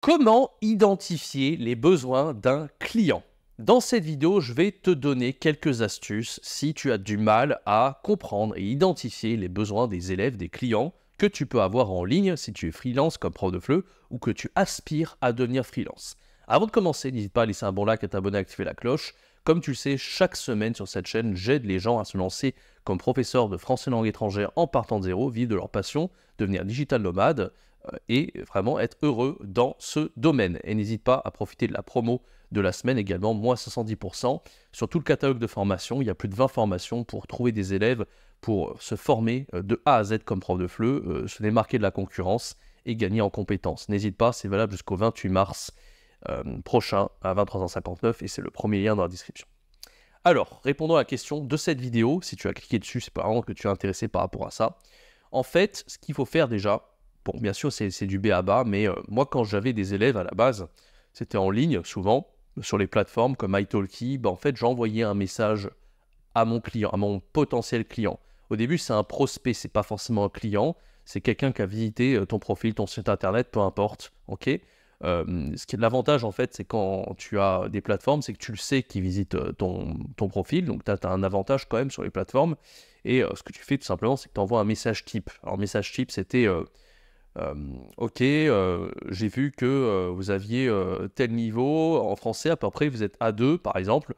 Comment identifier les besoins d'un client? Dans cette vidéo, je vais te donner quelques astuces si tu as du mal à comprendre et identifier les besoins des élèves, des clients que tu peux avoir en ligne si tu es freelance comme prof de FLE ou que tu aspires à devenir freelance. Avant de commencer, n'hésite pas à laisser un bon like, à t'abonner, à activer la cloche. Comme tu le sais, chaque semaine sur cette chaîne, j'aide les gens à se lancer comme professeur de français langue étrangère en partant de zéro, vivre de leur passion, devenir digital nomade et vraiment être heureux dans ce domaine. Et n'hésite pas à profiter de la promo de la semaine également, moins 70%. Sur tout le catalogue de formation, il y a plus de 20 formations pour trouver des élèves, pour se former de A à Z comme prof de FLE, se démarquer de la concurrence et gagner en compétences. N'hésite pas, c'est valable jusqu'au 28 mars prochain à 23h59 et c'est le premier lien dans la description. Alors, répondons à la question de cette vidéo, si tu as cliqué dessus, c'est pas vraiment que tu es intéressé par rapport à ça. En fait, ce qu'il faut faire déjà, bon, bien sûr, c'est du b.a.-ba, mais moi, quand j'avais des élèves à la base, c'était en ligne, souvent, sur les plateformes comme italki, en fait, j'envoyais un message à mon client, à mon potentiel client. Au début, c'est un prospect, c'est pas forcément un client, c'est quelqu'un qui a visité ton profil, ton site internet, peu importe, ok. Ce qui est l'avantage, en fait, c'est quand tu as des plateformes, c'est que tu le sais qui visite ton profil, donc tu as un avantage quand même sur les plateformes, et ce que tu fais tout simplement, c'est que tu envoies un message type. Alors, message type, c'était... ok, j'ai vu que vous aviez tel niveau en français, à peu près vous êtes A2 par exemple.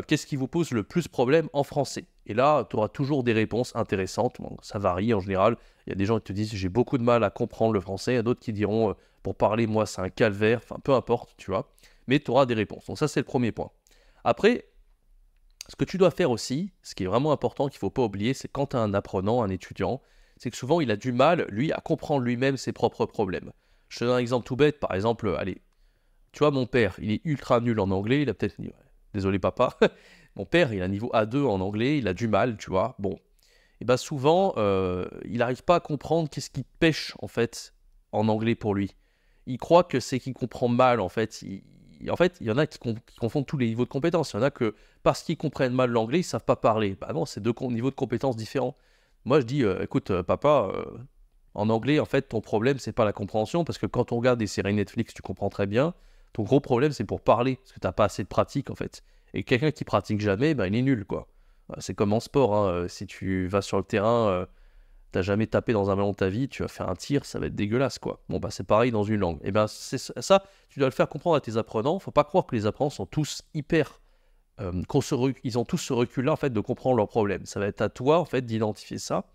Qu'est-ce qui vous pose le plus problème en français? Et là, tu auras toujours des réponses intéressantes. Bon, ça varie en général. Il y a des gens qui te disent j'ai beaucoup de mal à comprendre le français. Il y a d'autres qui diront pour parler, moi, c'est un calvaire. Enfin, peu importe, tu vois. Mais tu auras des réponses. Donc ça, c'est le premier point. Après, ce que tu dois faire aussi, ce qui est vraiment important, qu'il ne faut pas oublier, c'est quand tu as un apprenant, un étudiant, c'est que souvent il a du mal, lui, à comprendre lui-même ses propres problèmes. Je te donne un exemple tout bête, par exemple, allez, tu vois, mon père, il est ultra nul en anglais, il a peut-être... Désolé papa, mon père, il a un niveau A2 en anglais, il a du mal, tu vois, bon. Et bien souvent, il n'arrive pas à comprendre qu'est-ce qui pêche, en fait, en anglais pour lui. Il croit que c'est qu'il comprend mal, en fait. En fait, il y en a qui confondent tous les niveaux de compétences. Il y en a que, parce qu'ils comprennent mal l'anglais, ils ne savent pas parler. Bah non, c'est deux niveaux de compétences différents. Moi, je dis, écoute, papa, en anglais, en fait, ton problème, c'est pas la compréhension, parce que quand on regarde des séries Netflix, tu comprends très bien. Ton gros problème, c'est pour parler, parce que tu n'as pas assez de pratique, en fait. Et quelqu'un qui pratique jamais, ben, il est nul, quoi. C'est comme en sport, hein. Si tu vas sur le terrain, t'as jamais tapé dans un ballon de ta vie, tu vas faire un tir, ça va être dégueulasse, quoi. Bon, bah c'est pareil dans une langue. Et ben c'est ça, tu dois le faire comprendre à tes apprenants. Faut pas croire que les apprenants sont tous hyper... ils ont tous ce recul-là, en fait, de comprendre leurs problèmes. Ça va être à toi, en fait, d'identifier ça.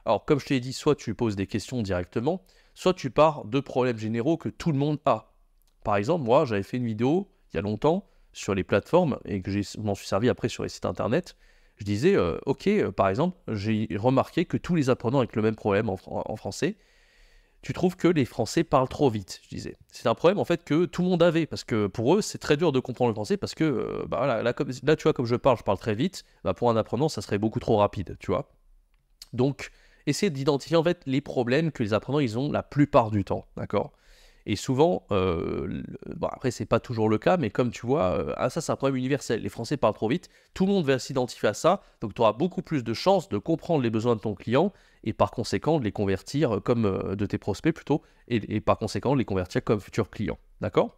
Alors, comme je t'ai dit, soit tu poses des questions directement, soit tu pars de problèmes généraux que tout le monde a. Par exemple, moi, j'avais fait une vidéo, il y a longtemps, sur les plateformes, et que je m'en suis servi après sur les sites internet. Je disais, ok, par exemple, j'ai remarqué que tous les apprenants avec le même problème en français, tu trouves que les Français parlent trop vite, je disais. C'est un problème, en fait, que tout le monde avait, parce que pour eux, c'est très dur de comprendre le français, parce que, bah, voilà, là, tu vois, comme je parle très vite, bah, pour un apprenant, ça serait beaucoup trop rapide, tu vois. Donc, essayer d'identifier, en fait, les problèmes que les apprenants, ils ont la plupart du temps, d'accord? Et souvent, bon, après, c'est pas toujours le cas, mais comme tu vois, ça, c'est un problème universel. Les Français parlent trop vite, tout le monde va s'identifier à ça, donc tu auras beaucoup plus de chances de comprendre les besoins de ton client et par conséquent de les convertir comme de tes prospects plutôt, et par conséquent de les convertir comme futurs clients. D'accord?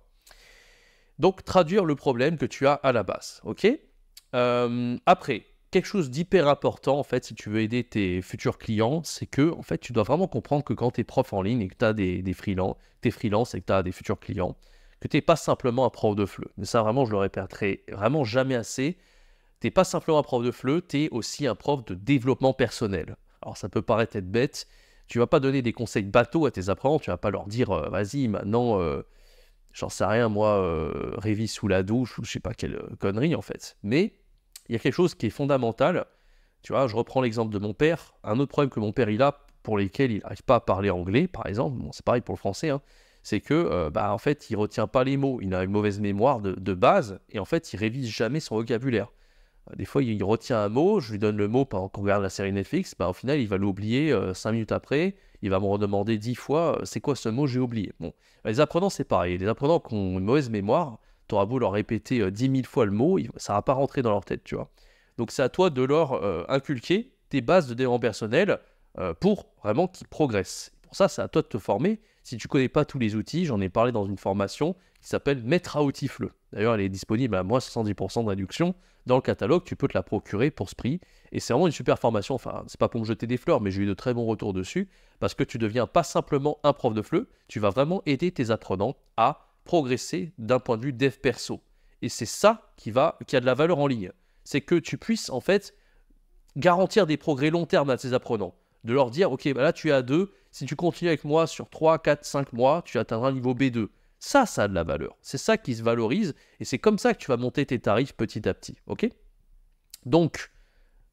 Donc, traduire le problème que tu as à la base. Ok? Après, quelque chose d'hyper important, en fait, si tu veux aider tes futurs clients, c'est que, en fait, tu dois vraiment comprendre que quand tu es prof en ligne et que tu as des freelances, t'es freelance et que tu as des futurs clients, que tu n'es pas simplement un prof de FLE. Mais ça, vraiment, je le répéterai vraiment jamais assez. Tu n'es pas simplement un prof de FLE, tu es aussi un prof de développement personnel. Alors, ça peut paraître être bête. Tu vas pas donner des conseils bateaux à tes apprenants, tu vas pas leur dire, vas-y, maintenant... j'en sais rien, moi, révise sous la douche ou je sais pas quelle connerie en fait. Mais il y a quelque chose qui est fondamental. Tu vois, je reprends l'exemple de mon père. Un autre problème que mon père il a, pour lesquels il n'arrive pas à parler anglais, par exemple, bon, c'est pareil pour le français, hein, c'est que, en fait, il retient pas les mots. Il a une mauvaise mémoire de base et en fait, il révise jamais son vocabulaire. Des fois, il retient un mot, je lui donne le mot pendant qu'on regarde la série Netflix, au final, il va l'oublier 5 minutes après, il va me redemander 10 fois, c'est quoi ce mot, j'ai oublié. Bon, les apprenants, c'est pareil. Les apprenants qui ont une mauvaise mémoire, tu auras beau leur répéter 10 000 fois le mot, ça ne va pas rentrer dans leur tête, tu vois. Donc, c'est à toi de leur inculquer tes bases de développement personnel pour vraiment qu'ils progressent. Pour ça, c'est à toi de te former. Si tu ne connais pas tous les outils, j'en ai parlé dans une formation qui s'appelle Maître à outils FLE. D'ailleurs, elle est disponible à moins 70% de réduction dans le catalogue. Tu peux te la procurer pour ce prix. Et c'est vraiment une super formation. Enfin, c'est pas pour me jeter des fleurs, mais j'ai eu de très bons retours dessus parce que tu deviens pas simplement un prof de FLE, tu vas vraiment aider tes apprenants à progresser d'un point de vue dev perso. Et c'est ça qui a de la valeur en ligne. C'est que tu puisses en fait garantir des progrès long terme à tes apprenants. De leur dire, ok, bah là tu es à 2, si tu continues avec moi sur 3, 4, 5 mois, tu atteindras un niveau B2. Ça a de la valeur. C'est ça qui se valorise et c'est comme ça que tu vas monter tes tarifs petit à petit. Ok ? Donc,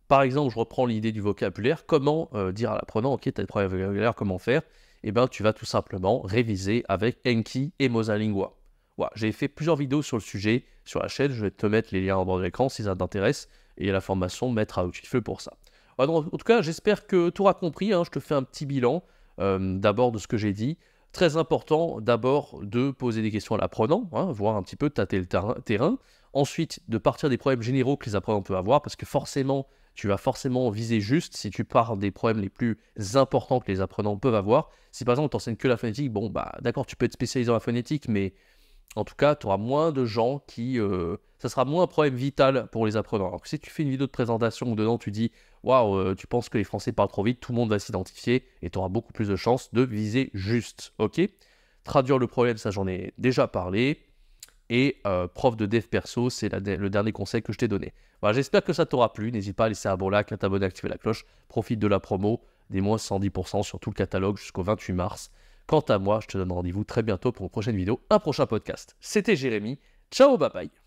par exemple, je reprends l'idée du vocabulaire. Comment dire à l'apprenant, ok, tu as des problèmes de vocabulaire, comment faire ? Eh bien, tu vas tout simplement réviser avec Enki et Mosalingua. Voilà, j'ai fait plusieurs vidéos sur le sujet sur la chaîne. Je vais te mettre les liens en bas de l'écran si ça t'intéresse. Et la formation Maître à outils FLE pour ça. Voilà, donc, en tout cas, j'espère que tu auras compris. Je te fais un petit bilan d'abord de ce que j'ai dit. Très important d'abord de poser des questions à l'apprenant, voir un petit peu tâter le terrain. Ensuite, de partir des problèmes généraux que les apprenants peuvent avoir, parce que forcément, tu vas forcément viser juste si tu pars des problèmes les plus importants que les apprenants peuvent avoir. Si par exemple, tu n'enseignes que la phonétique, bon, bah d'accord, tu peux être spécialisé dans la phonétique, mais en tout cas, tu auras moins de gens qui... ça sera moins un problème vital pour les apprenants. Alors que si tu fais une vidéo de présentation où dedans tu dis « Waouh, tu penses que les Français parlent trop vite », tout le monde va s'identifier et tu auras beaucoup plus de chances de viser juste. Ok ? Traduire le problème, ça j'en ai déjà parlé. Et prof de dev perso, c'est le dernier conseil que je t'ai donné. Voilà, j'espère que ça t'aura plu. N'hésite pas à laisser un bon like, à t'abonner, à activer la cloche. Profite de la promo, des moins 110% sur tout le catalogue jusqu'au 28 mars. Quant à moi, je te donne rendez-vous très bientôt pour une prochaine vidéo, un prochain podcast. C'était Jérémy. Ciao, bye bye.